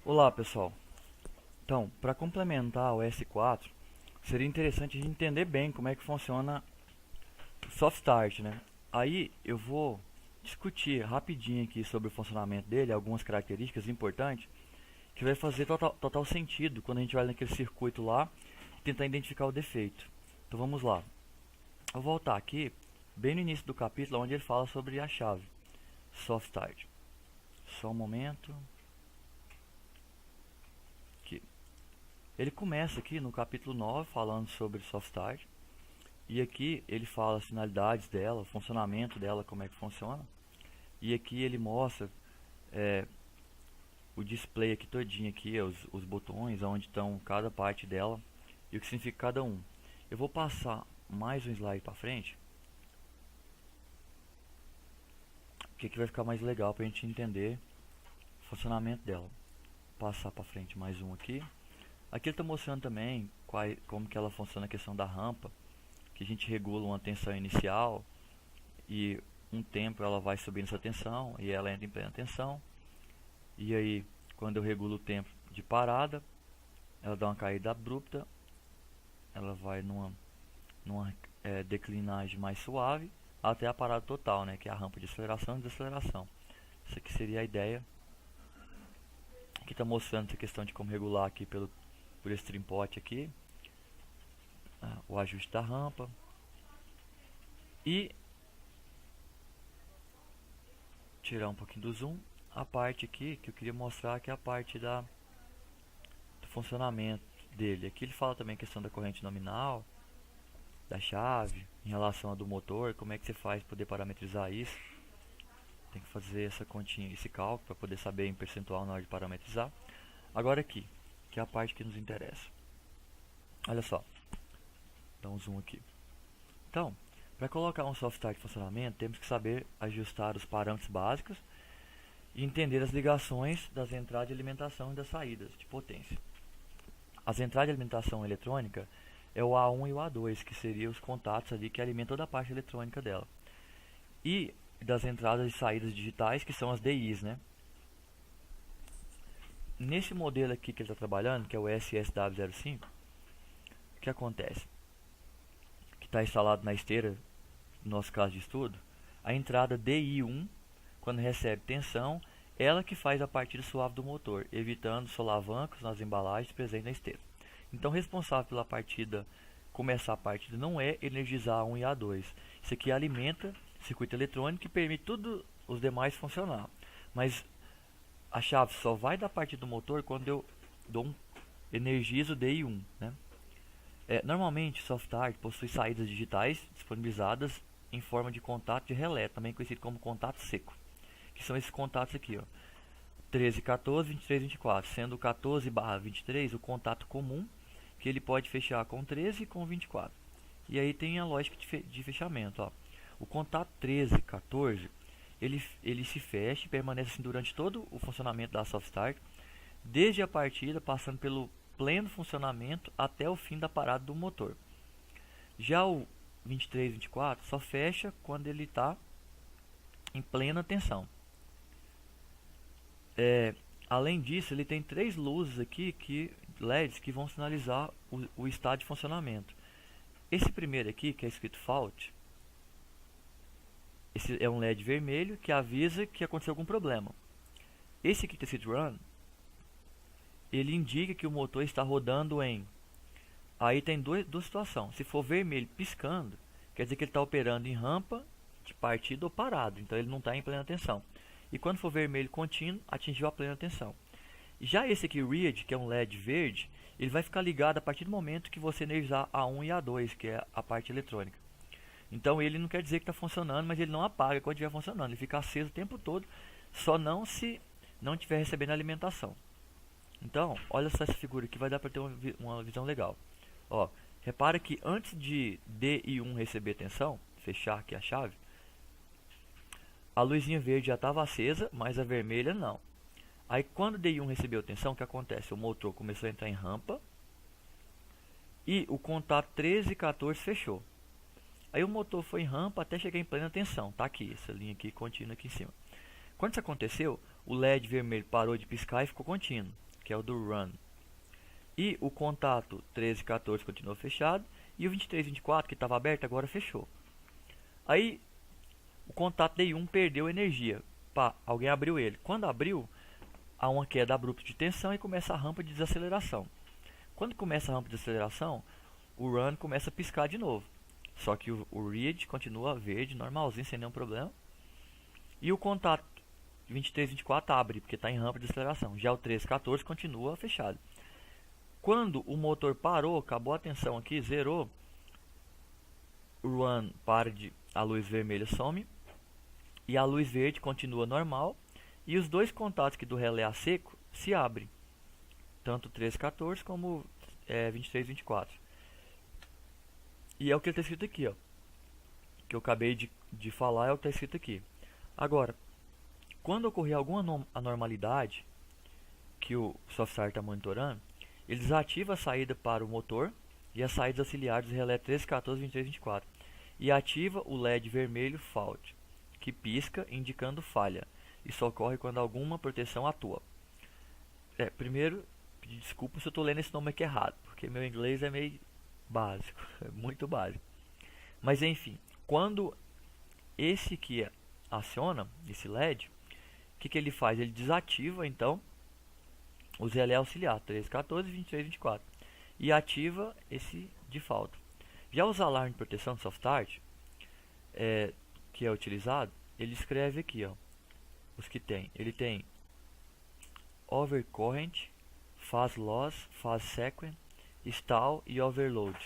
Olá pessoal, então para complementar o S4 seria interessante a gente entender bem como é que funciona o Soft Start, né? Aí eu vou discutir rapidinho aqui sobre o funcionamento dele, algumas características importantes que vai fazer total sentido quando a gente vai naquele circuito lá e tentar identificar o defeito. Então vamos lá, eu vou voltar aqui bem no início do capítulo onde ele fala sobre a chave Soft Start. Só um momento. Aqui. Ele começa aqui no capítulo 9 falando sobre Soft Start. E aqui ele fala as finalidades dela, o funcionamento dela, como é que funciona. E aqui ele mostra o display aqui todinho aqui, os botões, onde estão cada parte dela e o que significa cada um. Eu vou passar mais um slide para frente, porque aqui vai ficar mais legal para a gente entender o funcionamento dela. Passar para frente mais um aqui. Aqui ele está mostrando também como que ela funciona a questão da rampa, que a gente regula uma tensão inicial e um tempo ela vai subindo essa tensão e ela entra em plena tensão. E aí, quando eu regulo o tempo de parada, ela dá uma caída abrupta, ela vai numa declinagem mais suave até a parada total, né, que é a rampa de aceleração e desaceleração. Isso aqui seria a ideia. Aqui está mostrando essa questão de como regular aqui por esse trimpote aqui, o ajuste da rampa. E tirar um pouquinho do zoom, a parte aqui que eu queria mostrar, que é a parte do funcionamento dele. Aqui ele fala também a questão da corrente nominal, da chave, em relação a do motor, como é que você faz para poder parametrizar isso. Tem que fazer essa continha, esse cálculo para poder saber em percentual na hora de parametrizar. Agora aqui, que é a parte que nos interessa. Olha só, dá um zoom aqui. Então, para colocar um soft start em funcionamento, temos que saber ajustar os parâmetros básicos e entender as ligações das entradas de alimentação e das saídas de potência. As entradas de alimentação eletrônica é o A1 e o A2, que seriam os contatos ali que alimentam toda a parte eletrônica dela. E das entradas e saídas digitais, que são as DIs, né? Nesse modelo aqui que ele está trabalhando, que é o SSW05, o que acontece? Que está instalado na esteira, no nosso caso de estudo, a entrada DI1, quando recebe tensão, ela que faz a partida suave do motor, evitando solavancos nas embalagens presentes na esteira. Então, responsável pela partida, começar a partida, não é energizar A1 e A2. Isso aqui alimenta o circuito eletrônico e permite todos os demais funcionar. Mas a chave só vai da partida do motor quando eu energizo DI1, né? Normalmente, o Soft Start possui saídas digitais disponibilizadas em forma de contato de relé, também conhecido como contato seco, que são esses contatos aqui, ó, 13, 14, 23, 24, sendo o 14/23 o contato comum, que ele pode fechar com 13 e com 24. E aí tem a lógica de fechamento, ó. O contato 13, 14, ele se fecha e permanece assim durante todo o funcionamento da Soft Start, desde a partida, passando pelo pleno funcionamento até o fim da parada do motor. Já o 23, 24 só fecha quando ele está em plena tensão. Além disso, ele tem três luzes aqui, LEDs, que vão sinalizar o estado de funcionamento. Esse primeiro aqui, que é escrito Fault, esse é um LED vermelho que avisa que aconteceu algum problema. Esse aqui que está escrito Run, ele indica que o motor está rodando em... Aí tem duas situações. Se for vermelho piscando, quer dizer que ele está operando em rampa de partida ou parado. Então ele não está em plena tensão. E quando for vermelho contínuo, atingiu a plena tensão. Já esse aqui, Read, que é um LED verde, ele vai ficar ligado a partir do momento que você energizar A1 e A2, que é a parte eletrônica. Então ele não quer dizer que está funcionando, mas ele não apaga quando estiver funcionando. Ele fica aceso o tempo todo, só não se não estiver recebendo alimentação. Então, olha só essa figura aqui, vai dar para ter uma visão legal. Ó, repara que antes de DI1 receber tensão, fechar aqui a chave, a luzinha verde já estava acesa, mas a vermelha não. Aí quando DI1 recebeu tensão, o que acontece? O motor começou a entrar em rampa e o contato 13 e 14 fechou. Aí o motor foi em rampa até chegar em plena tensão. Tá aqui, essa linha aqui contínua aqui em cima. Quando isso aconteceu, o LED vermelho parou de piscar e ficou contínuo. que é o do run. E o contato 13 e 14 continua fechado. E o 23 e 24, que estava aberto, agora fechou. Aí, o contato DI1 perdeu energia. Pá, alguém abriu ele. Quando abriu, há uma queda abrupta de tensão e começa a rampa de desaceleração. Quando começa a rampa de desaceleração, o run começa a piscar de novo. Só que o read continua verde, normalzinho, sem nenhum problema. E o contato 23 e 24 abre, porque está em rampa de aceleração. Já o 13 e 14 continua fechado. Quando o motor parou, acabou a tensão aqui, zerou, o run para de, a luz vermelha some e a luz verde continua normal e os dois contatos aqui do relé a seco se abrem, tanto 13 e 14 como 23 e 24. E é o que está escrito aqui, ó, que eu acabei de falar, é o que está escrito aqui. Agora, quando ocorrer alguma anormalidade que o SoftStart está monitorando, ele desativa a saída para o motor e as saídas auxiliares do relé 13, 14, 23 e 24 e ativa o LED vermelho Fault, que pisca indicando falha. Isso ocorre quando alguma proteção atua. Primeiro, pedir desculpa se eu estou lendo esse nome aqui errado, porque meu inglês é meio básico, é muito básico. Mas enfim, quando esse aqui aciona, esse LED, o que ele faz? Ele desativa então os relé auxiliar 13, 14, 23 e 24 e ativa esse de falta. Já os alarmes de proteção do SoftStart, que é utilizado, ele escreve aqui, ó, os que tem. Ele tem overcurrent, phase loss, phase sequence, stall e overload.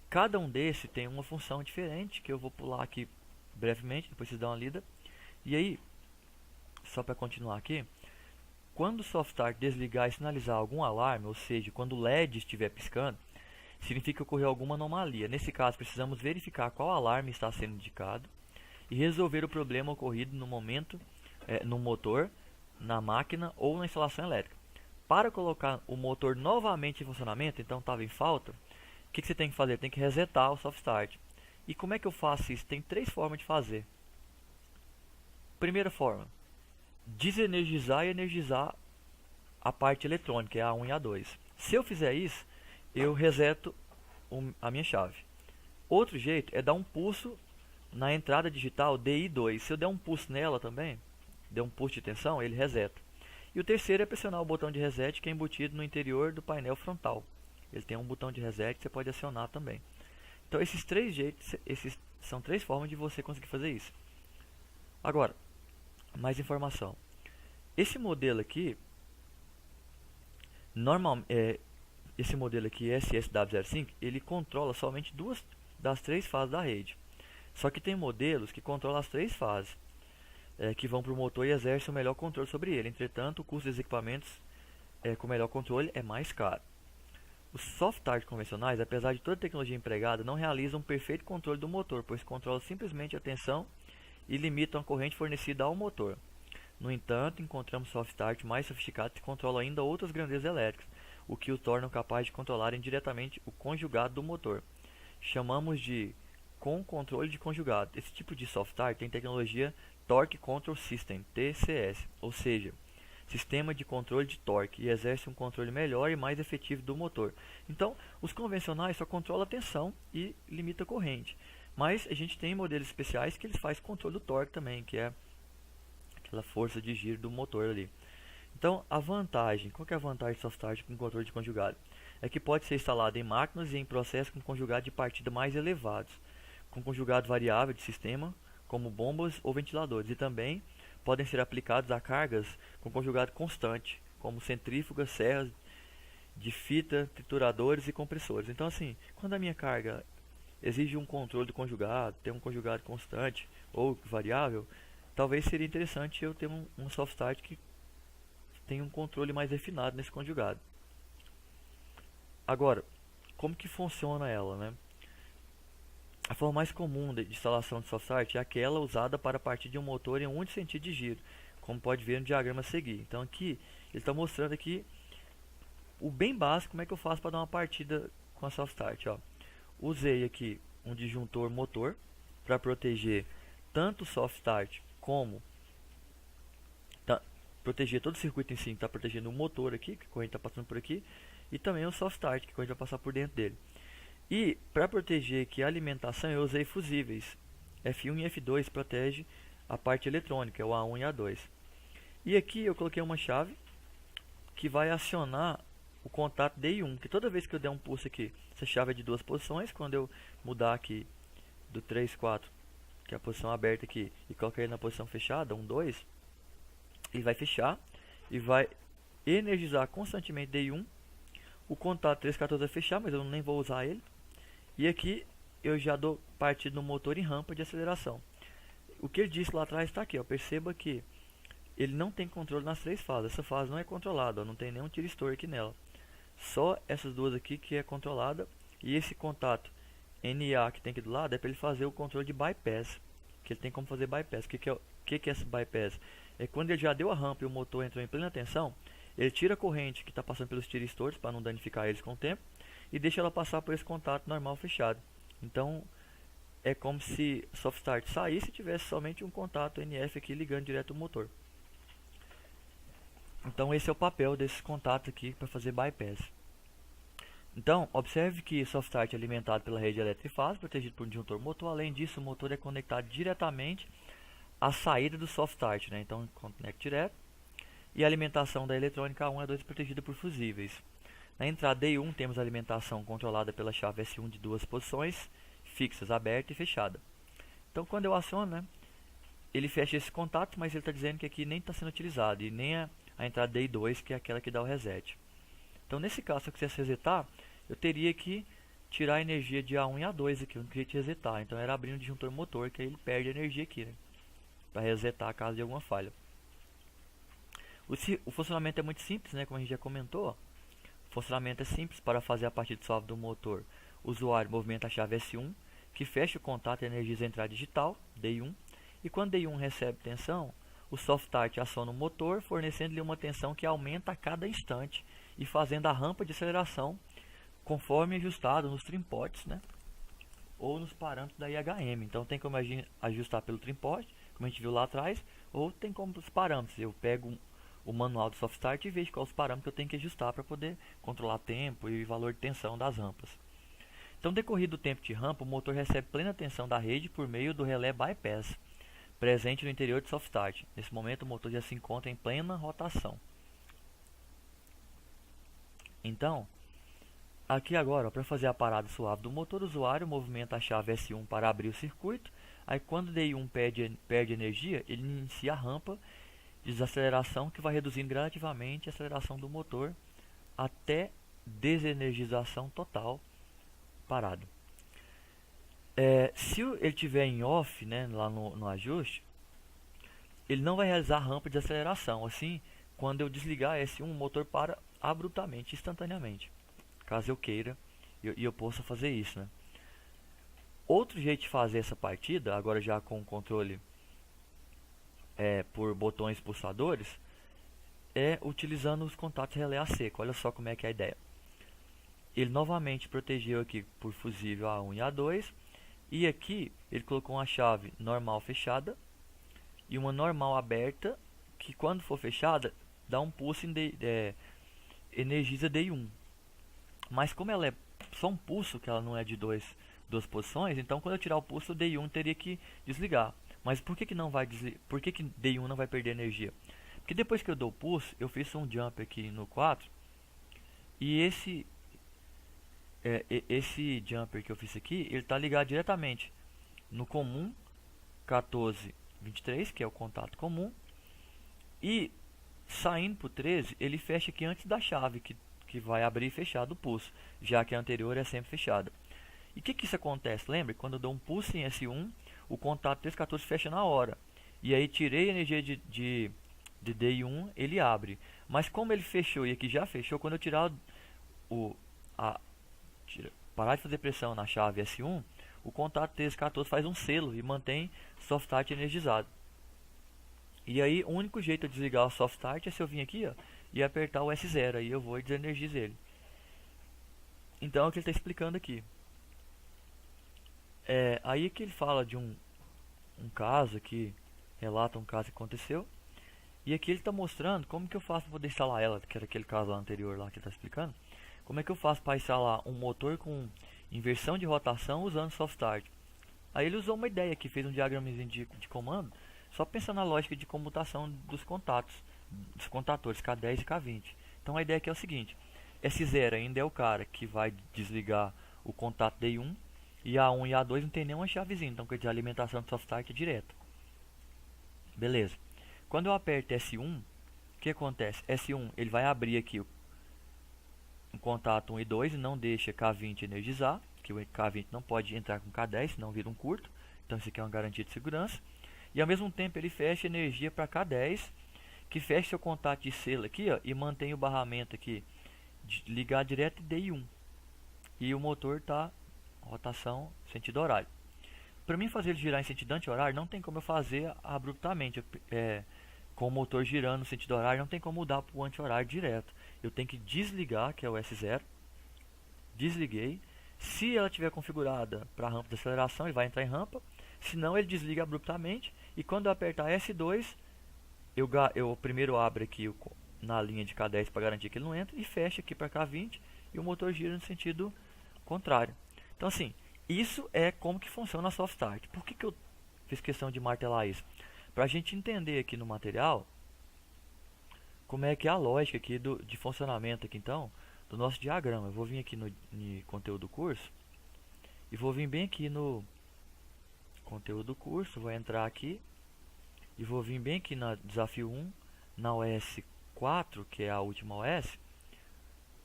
Cada um desses tem uma função diferente que eu vou pular aqui brevemente, depois vocês dão uma lida. E aí, só para continuar aqui, quando o SoftStart desligar e sinalizar algum alarme, ou seja, quando o LED estiver piscando, significa que ocorreu alguma anomalia. Nesse caso, precisamos verificar qual alarme está sendo indicado e resolver o problema ocorrido no momento no motor, na máquina ou na instalação elétrica. Para colocar o motor novamente em funcionamento, então estava em falta, o que você tem que fazer? Tem que resetar o SoftStart. E como é que eu faço isso? Tem três formas de fazer. Primeira forma, desenergizar e energizar a parte eletrônica, é a 1 e a 2. Se eu fizer isso, eu reseto a minha chave. Outro jeito é dar um pulso na entrada digital DI2. Se eu der um pulso nela também, der um pulso de tensão, ele reseta. E o terceiro é pressionar o botão de reset, que é embutido no interior do painel frontal. Ele tem um botão de reset que você pode acionar também. Então esses três jeitos, esses são três formas de você conseguir fazer isso. Agora, mais informação. Esse modelo aqui, esse modelo aqui SSW05, ele controla somente duas das três fases da rede. Só que tem modelos que controlam as três fases, que vão para o motor e exercem o melhor controle sobre ele. Entretanto, o custo dos equipamentos com melhor controle é mais caro. Os SoftStart convencionais, apesar de toda a tecnologia empregada, não realizam um perfeito controle do motor, pois controlam simplesmente a tensão e limitam a corrente fornecida ao motor. No entanto, encontramos SoftStart mais sofisticados que controlam ainda outras grandezas elétricas, o que o torna capaz de controlar indiretamente o conjugado do motor. Chamamos de controle de conjugado. Esse tipo de SoftStart tem tecnologia Torque Control System, TCS, ou seja, sistema de controle de torque, e exerce um controle melhor e mais efetivo do motor. Então, os convencionais só controlam a tensão e limita a corrente. Mas a gente tem modelos especiais que eles fazem controle do torque também, que é aquela força de giro do motor ali. Então, a vantagem, qual que é a vantagem do SoftStart com controle de conjugado? É que pode ser instalado em máquinas e em processos com conjugado de partida mais elevados, com conjugado variável de sistema, como bombas ou ventiladores, e também podem ser aplicados a cargas com conjugado constante, como centrífugas, serras de fita, trituradores e compressores. Então, assim, quando a minha carga exige um controle do conjugado, tem um conjugado constante ou variável, talvez seria interessante eu ter um SoftStart que tenha um controle mais refinado nesse conjugado. Agora, como que funciona ela, né? A forma mais comum de instalação de SoftStart é aquela usada para partir de um motor em um único sentido de giro, como pode ver no diagrama a seguir. Então aqui, ele está mostrando aqui o bem básico, como é que eu faço para dar uma partida com a SoftStart. Usei aqui um disjuntor motor para proteger tanto o SoftStart como proteger todo o circuito em si, está protegendo o motor aqui, que a corrente está passando por aqui, e também o soft start, que a corrente vai passar por dentro dele. E para proteger aqui a alimentação, eu usei fusíveis. F1 e F2 protege a parte eletrônica, o A1 e A2. E aqui eu coloquei uma chave que vai acionar o contato DI1, que toda vez que eu der um pulso aqui, essa chave é de duas posições, quando eu mudar aqui do 3, 4, que é a posição aberta aqui, e colocar ele na posição fechada, 1, 2, ele vai fechar e vai energizar constantemente DI1. O contato 314 vai fechar, mas eu nem vou usar ele. E aqui eu já dou partida no motor em rampa de aceleração. O que ele disse lá atrás está aqui, ó. Perceba que ele não tem controle nas três fases. Essa fase não é controlada, ó, não tem nenhum tiristor aqui nela. Só essas duas aqui que é controlada. E esse contato NA que tem aqui do lado é para ele fazer o controle de bypass. Que ele tem como fazer bypass. O que é esse bypass? É quando ele já deu a rampa e o motor entrou em plena tensão, ele tira a corrente que está passando pelos tiristores para não danificar eles com o tempo e deixa ela passar por esse contato normal fechado. Então é como se soft start saísse e tivesse somente um contato NF aqui ligando direto o motor. Então esse é o papel desse contato aqui para fazer bypass. Então observe que soft start é alimentado pela rede elétrica fase, protegido por um disjuntor motor. Além disso, o motor é conectado diretamente à saída do soft start, né? Então conecta direto. E a alimentação da eletrônica A1 e A2 é protegida por fusíveis. Na entrada D1 temos a alimentação controlada pela chave S1 de duas posições, fixas, aberta e fechada. Então quando eu aciono, né, ele fecha esse contato, mas ele está dizendo que aqui nem está sendo utilizado, e nem a entrada D2, que é aquela que dá o reset. Então nesse caso, se eu quisesse resetar, eu teria que tirar a energia de A1 e A2 aqui, eu não queria te resetar. Então era abrindo o disjuntor motor, que aí ele perde energia aqui, né, para resetar caso de alguma falha. O funcionamento é muito simples, né, como a gente já comentou. O funcionamento é simples. Para fazer a partida suave do motor, o usuário movimenta a chave S1, que fecha o contato e energiza a entrada digital, D1. E quando D1 recebe tensão, o soft start aciona o motor, fornecendo-lhe uma tensão que aumenta a cada instante e fazendo a rampa de aceleração conforme ajustado nos trimpotes, né, ou nos parâmetros da IHM. Então tem como ajustar pelo trimpote, como a gente viu lá atrás, ou tem como os parâmetros. Eu pego o manual do soft start e vejo quais os parâmetros que eu tenho que ajustar para poder controlar tempo e valor de tensão das rampas. Então, decorrido o tempo de rampa, o motor recebe plena tensão da rede por meio do relé bypass, presente no interior do soft start. Nesse momento, o motor já se encontra em plena rotação. Então, aqui agora, para fazer a parada suave do motor, o usuário movimenta a chave S1 para abrir o circuito. Aí, quando o DI1 perde energia, ele inicia a rampa de desaceleração, que vai reduzindo gradativamente a aceleração do motor até desenergização total, parado. Se ele estiver em off, né, lá no ajuste, ele não vai realizar a rampa de aceleração. Assim, quando eu desligar S1, o motor para abruptamente, instantaneamente, caso eu queira e eu possa fazer isso, né. Outro jeito de fazer essa partida, agora já com o controle por botões pulsadores, é utilizando os contatos relé a seco. Olha só como é que é a ideia. Ele novamente protegeu aqui por fusível A1 e A2, e aqui ele colocou uma chave normal fechada e uma normal aberta, que quando for fechada dá um pulso energiza DI1. Mas como ela é só um pulso, que ela não é de duas posições, então quando eu tirar o pulso, o DI1 teria que desligar. Mas por que não vai desligar? Por que DI1 não vai perder energia? Porque depois que eu dou o pulso, eu fiz um jump aqui no 4, e esse jumper que eu fiz aqui, ele está ligado diretamente no comum 1423, que é o contato comum, e saindo para o 13, ele fecha aqui antes da chave que vai abrir e fechar do pulso, já que a anterior é sempre fechada. E o que isso acontece? Lembre, quando eu dou um pulso em S1, o contato 314 fecha na hora, e aí tirei a energia de DI1, ele abre. Mas como ele fechou e aqui já fechou, quando eu tirar parar de fazer pressão na chave S1, o contato 1314 faz um selo e mantém soft start energizado. E aí o único jeito de desligar o soft start é se eu vir aqui, ó, e apertar o S0, aí eu vou e desenergizo ele. Então é o que ele está explicando aqui. Aí que ele fala de um caso que relata um caso que aconteceu, E aqui ele está mostrando como que eu faço para poder instalar ela, que era aquele caso lá anterior lá que ele está explicando. Como é que eu faço para instalar um motor com inversão de rotação usando soft start. Aí ele usou uma ideia aqui, fez um diagramazinho de comando, só pensando na lógica de comutação dos contatos, dos contatores K10 e K20. Então a ideia aqui é o seguinte: S0 ainda é o cara que vai desligar o contato DI1, e A1 e A2 não tem nenhuma chavezinha, então quer dizer, a alimentação do soft start é direta. Beleza. Quando eu aperto S1, o que acontece? S1 ele vai abrir aqui o contato 1 e 2 e não deixa K20 energizar, que o K20 não pode entrar com K10, senão vira um curto. Então isso aqui é uma garantia de segurança. E ao mesmo tempo ele fecha energia para K10, que fecha seu contato de selo aqui, ó, e mantém o barramento aqui ligado direto DI1. E o motor está rotação sentido horário. Para mim fazer ele girar em sentido anti-horário, não tem como eu fazer abruptamente. Com o motor girando no sentido horário, não tem como mudar para o anti-horário direto. Eu tenho que desligar, que é o S0. Desliguei. Se ela estiver configurada para rampa de aceleração, ele vai entrar em rampa. Se não, ele desliga abruptamente. E quando eu apertar S2, eu primeiro abro aqui na linha de K10 para garantir que ele não entra. E fecha aqui para K20 e o motor gira no sentido contrário. Então assim, isso é como que funciona a soft start. Por que eu fiz questão de martelar isso? Para a gente entender aqui no material como é que é a lógica aqui de funcionamento aqui então do nosso diagrama. Eu vou vir aqui no conteúdo do curso e vou vir bem aqui no conteúdo do curso, vou entrar aqui e vou vir bem aqui na desafio 1, na OS 4, que é a última OS.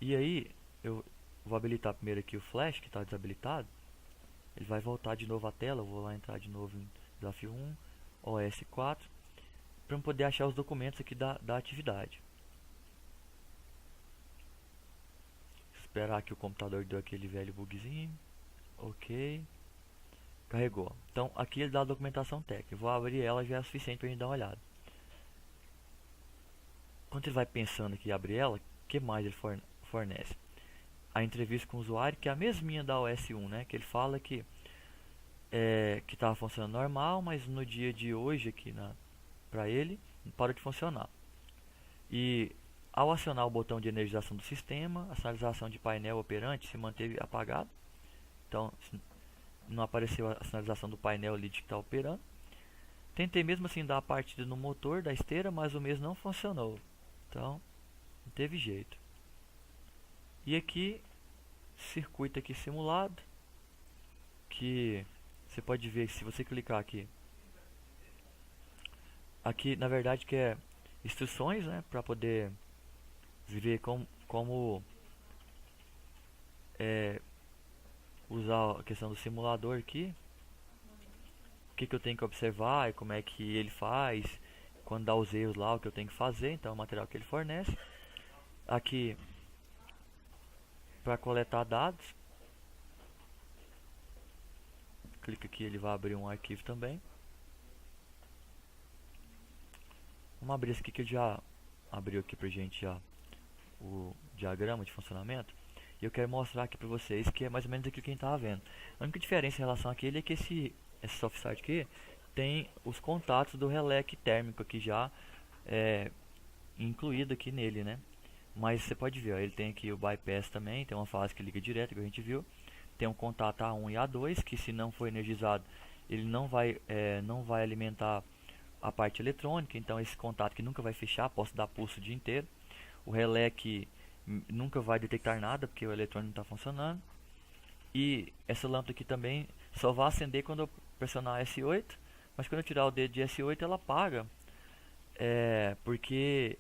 E aí eu vou habilitar primeiro aqui o flash, que está desabilitado. Ele vai voltar de novo a tela, eu vou lá entrar de novo em desafio 1, OS 4, para eu poder achar os documentos aqui da atividade. Esperar que o computador deu aquele velho bugzinho. Ok. Carregou. Então aqui ele dá a documentação técnica. Eu vou abrir ela, já é suficiente para a gente dar uma olhada. Quando ele vai pensando aqui em abrir ela, o que mais ele fornece? A entrevista com o usuário, que é a mesminha da OS1, né? Que ele fala que estava funcionando normal, mas no dia de hoje aqui para ele parou de funcionar. E ao acionar o botão de energização do sistema, a sinalização de painel operante se manteve apagada. Então não apareceu a sinalização do painel ali de que está operando. Tentei mesmo assim dar a partida no motor da esteira, mas o mesmo não funcionou. Então não teve jeito. E aqui circuito aqui simulado, que você pode ver que se você clicar aqui na verdade que é instruções, né, para poder ver como usar a questão do simulador aqui, o que eu tenho que observar e como é que ele faz, quando dá os erros lá, o que eu tenho que fazer. Então é o material que ele fornece. Aqui para coletar dados, clica aqui, ele vai abrir um arquivo também. Vamos abrir esse aqui que ele já abriu aqui pra gente já o diagrama de funcionamento. E eu quero mostrar aqui pra vocês que é mais ou menos aquilo que a gente estava vendo. A única diferença em relação àquele é que esse soft start aqui tem os contatos do relé térmico aqui já incluído aqui nele, né? Mas você pode ver, ó, ele tem aqui o bypass também, tem uma fase que liga direto, que a gente viu. Tem um contato A1 e A2, que se não for energizado, ele não vai alimentar a parte eletrônica. Então esse contato que nunca vai fechar, posso dar pulso o dia inteiro. O relé que nunca vai detectar nada, porque o eletrônico não está funcionando. E essa lâmpada aqui também só vai acender quando eu pressionar S8, mas quando eu tirar o dedo de S8 ela apaga, porque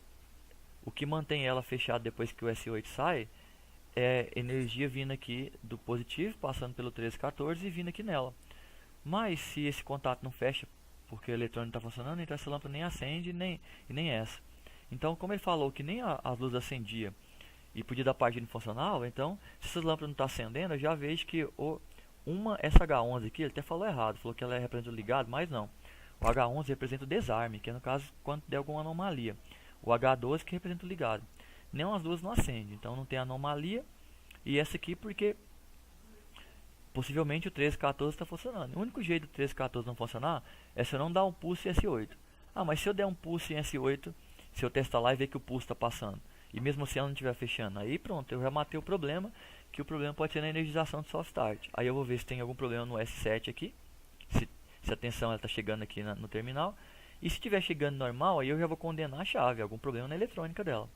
o que mantém ela fechada depois que o S8 sai é energia vindo aqui do positivo, passando pelo 1314 e vindo aqui nela. Mas se esse contato não fecha porque o eletrônico está funcionando, então essa lâmpada nem acende e nem essa. Então, como ele falou que nem as luzes acendia e podia dar partida funcional, então se essa lâmpada não está acendendo, eu já vejo que essa H11 aqui, ele até falou errado, falou que ela representa o ligado, mas não. O H11 representa o desarme, que é no caso quando der alguma anomalia. O H12 que representa o ligado. Nenhuma das duas não acende, então não tem anomalia. E essa aqui porque possivelmente o 1314 está funcionando. O único jeito do 1314 não funcionar é se eu não dar um pulso em S8. Ah, mas se eu der um pulso em S8 Se eu testar lá e ver que o pulso está passando, e mesmo assim ela não estiver fechando, aí pronto, eu já matei o problema, que o problema pode ser na energização do soft start. Aí eu vou ver se tem algum problema no S7 aqui, se a tensão está chegando aqui no terminal, e se estiver chegando normal, aí eu já vou condenar a chave, algum problema na eletrônica dela.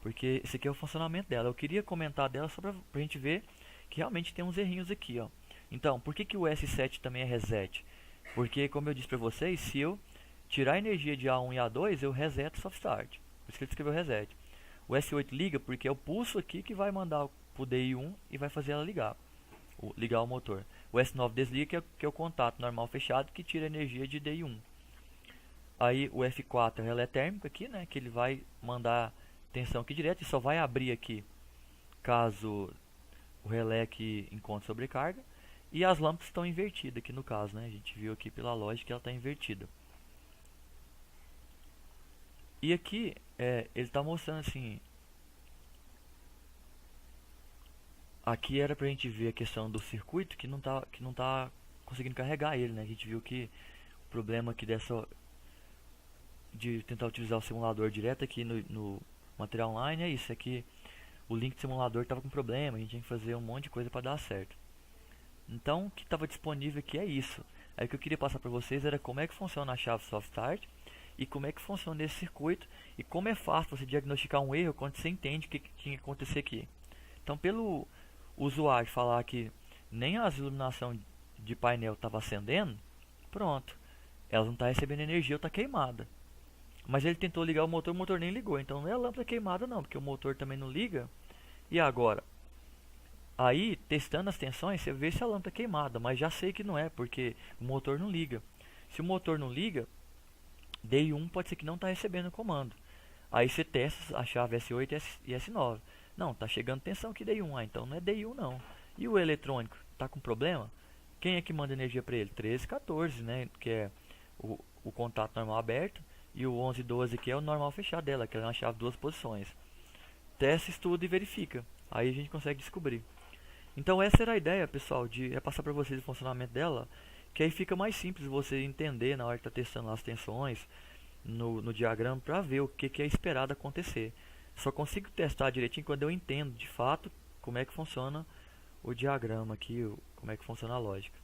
Porque esse aqui é o funcionamento dela. Eu queria comentar dela só pra gente ver que realmente tem uns errinhos aqui, ó. Então, por que o S7 também é reset? Porque, como eu disse pra vocês, se eu tirar a energia de A1 e A2, eu reseto o soft start. Por isso que ele escreveu reset. O S8 liga porque é o pulso aqui que vai mandar pro DI1 e vai fazer ela ligar o motor. O S9 desliga, que é o contato normal fechado, que tira a energia de DI1. Aí o F4 é o relé térmico aqui, né, que ele vai mandar tensão aqui direto e só vai abrir aqui caso o relé aqui encontre sobrecarga. E as lâmpadas estão invertidas aqui no caso, né? A gente viu aqui pela lógica que ela está invertida. E aqui ele está mostrando assim. Aqui era pra gente ver a questão do circuito que não tá conseguindo carregar ele, né? A gente viu que o problema aqui de tentar utilizar o simulador direto aqui no material online é isso, é que o link do simulador estava com problema, a gente tinha que fazer um monte de coisa para dar certo. Então o que estava disponível aqui é isso. Aí o que eu queria passar para vocês era como é que funciona a chave soft start e como é que funciona esse circuito e como é fácil você diagnosticar um erro quando você entende o que tinha que acontecer aqui. Então, pelo usuário falar que nem as iluminação de painel estava acendendo, pronto, ela não está recebendo energia ou está queimada. Mas ele tentou ligar o motor nem ligou, então não é a lâmpada queimada não, porque o motor também não liga. E agora? Aí, testando as tensões, você vê se a lâmpada é queimada, mas já sei que não é, porque o motor não liga. Se o motor não liga, DI1 pode ser que não está recebendo o comando. Aí você testa a chave S8 e S9. Não, está chegando tensão aqui DI1, então não é DI1 não. E o eletrônico, está com problema? Quem é que manda energia para ele? 13, 14, né, que é o contato normal aberto, e o 11, 12 que é o normal fechado dela, que é uma chave de duas posições. Testa, estuda e verifica. Aí a gente consegue descobrir. Então essa era a ideia, pessoal, de passar para vocês o funcionamento dela, que aí fica mais simples você entender na hora que está testando as tensões no diagrama para ver o que é esperado acontecer. Só consigo testar direitinho quando eu entendo de fato como é que funciona o diagrama aqui, como é que funciona a lógica.